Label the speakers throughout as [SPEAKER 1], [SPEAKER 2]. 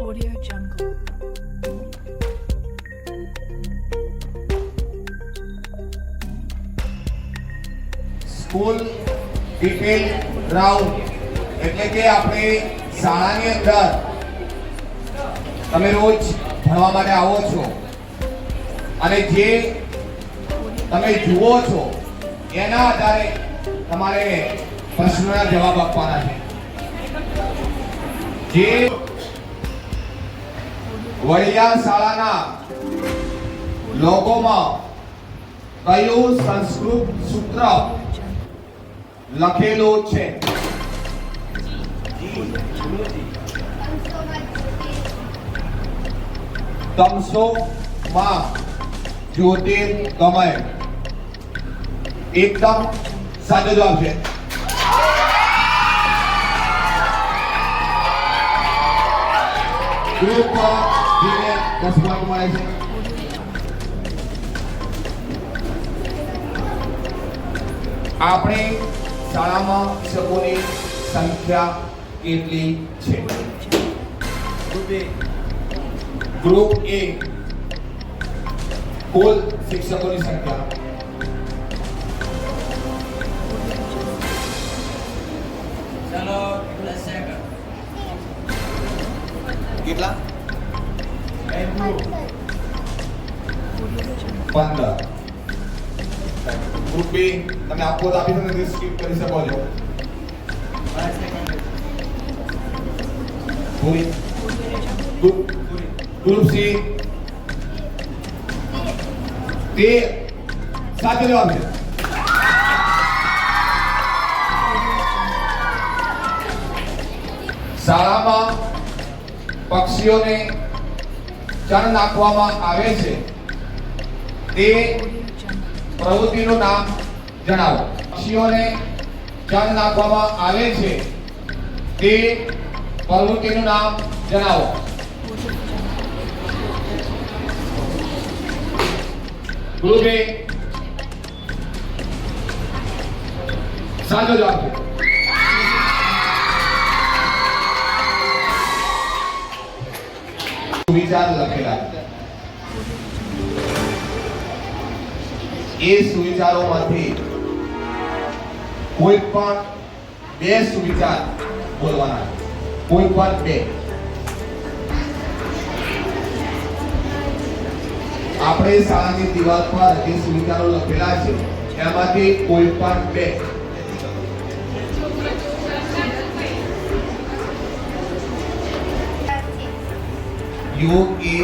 [SPEAKER 1] Audio Jungle.
[SPEAKER 2] School detail round એટલે કે આપણે શાળાની અંદર તમે રોજ ભણવા માટે આવો છો અને જે તમે જુઓ છો એના આધારે તમારે પ્રશ્નોના જવાબ આપવાના છે. જે વડિયા શાળાના લોગોમાં કયું સંસ્કૃત સૂત્ર લખેલું છે? તમસો માં જ્યોતિર્ગમય એકદમ સાચો જવાબ છે. ગ્રુપ ધીરે 10 પોઈન્ટ મળે છે. આપણે શાળામાં શિક્ષકોની સંખ્યા કેટલી છે? ગ્રુપ એ કુલ શિક્ષકોની સંખ્યા
[SPEAKER 3] ચલો 10 સેકન્ડ
[SPEAKER 2] કેટલા? 15. ગ્રુપ બી તમે આપો તો આપી શકો, સ્કીપ કરી શકો છો. પૂરી ગ્રુપ સી 13 સાચો જવાબ છે. શાળામાં પક્ષીઓને ચણ નાખવામાં આવે છે તે પ્રવૃત્તિનું નામ જણાવો. પક્ષીઓને ચણ નાખવામાં આવે છે તે પ્રવૃત્તિનું નામ જણાવો. ગ્રુપ એ સાચો જવાબ છે. સુવિચાર લખેલા એ સુવિચારોમાંથી કોઈ પણ બે સુવિચાર બોલવાના, કોઈ પણ બે. આપણે શાળાની દિવાલ પર જે સુવિચારો લખેલા છે એમાંથી કોઈ પણ બે. યોગ એ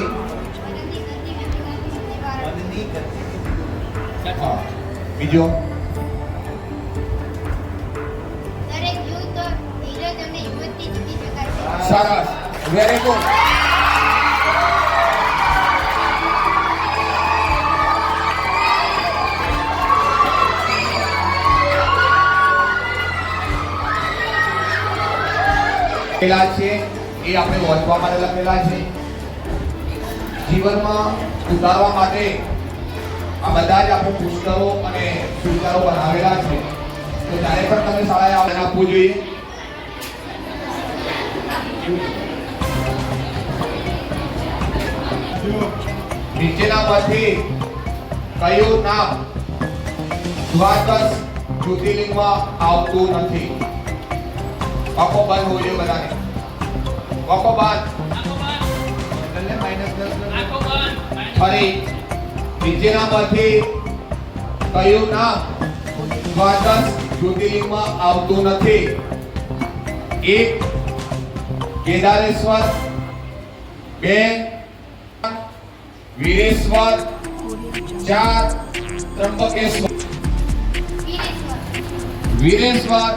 [SPEAKER 2] બીજો સરસ, વેરી ગુડ. લખેલા છે એ આપણે વાંચવા માટે લખેલા છે. જીવનમાં સુધારવા માટે આ બધા જ આપણે પુસ્તકો અને સુવિચારો બનાવેલા છે. તો જ્યારે પણ તમે શાળાએ આવો આપવું જોઈએ. નીચેનામાંથી કયું નામ દ્વાદશ જ્યોતિર્લિંગમાં આવતું નથી? આંખો બંધ હોવી જોઈએ બધાને. આંખો બંધ. ફરી નીચેનામાંથી કયું નામ દ્વાદશ જ્યોતિર્લિંગમાં આવતું નથી? 1 કેદારેશ્વર, 2 વીરેશ્વર, 4 ત્રંબકેશ્વર. વીરેશ્વર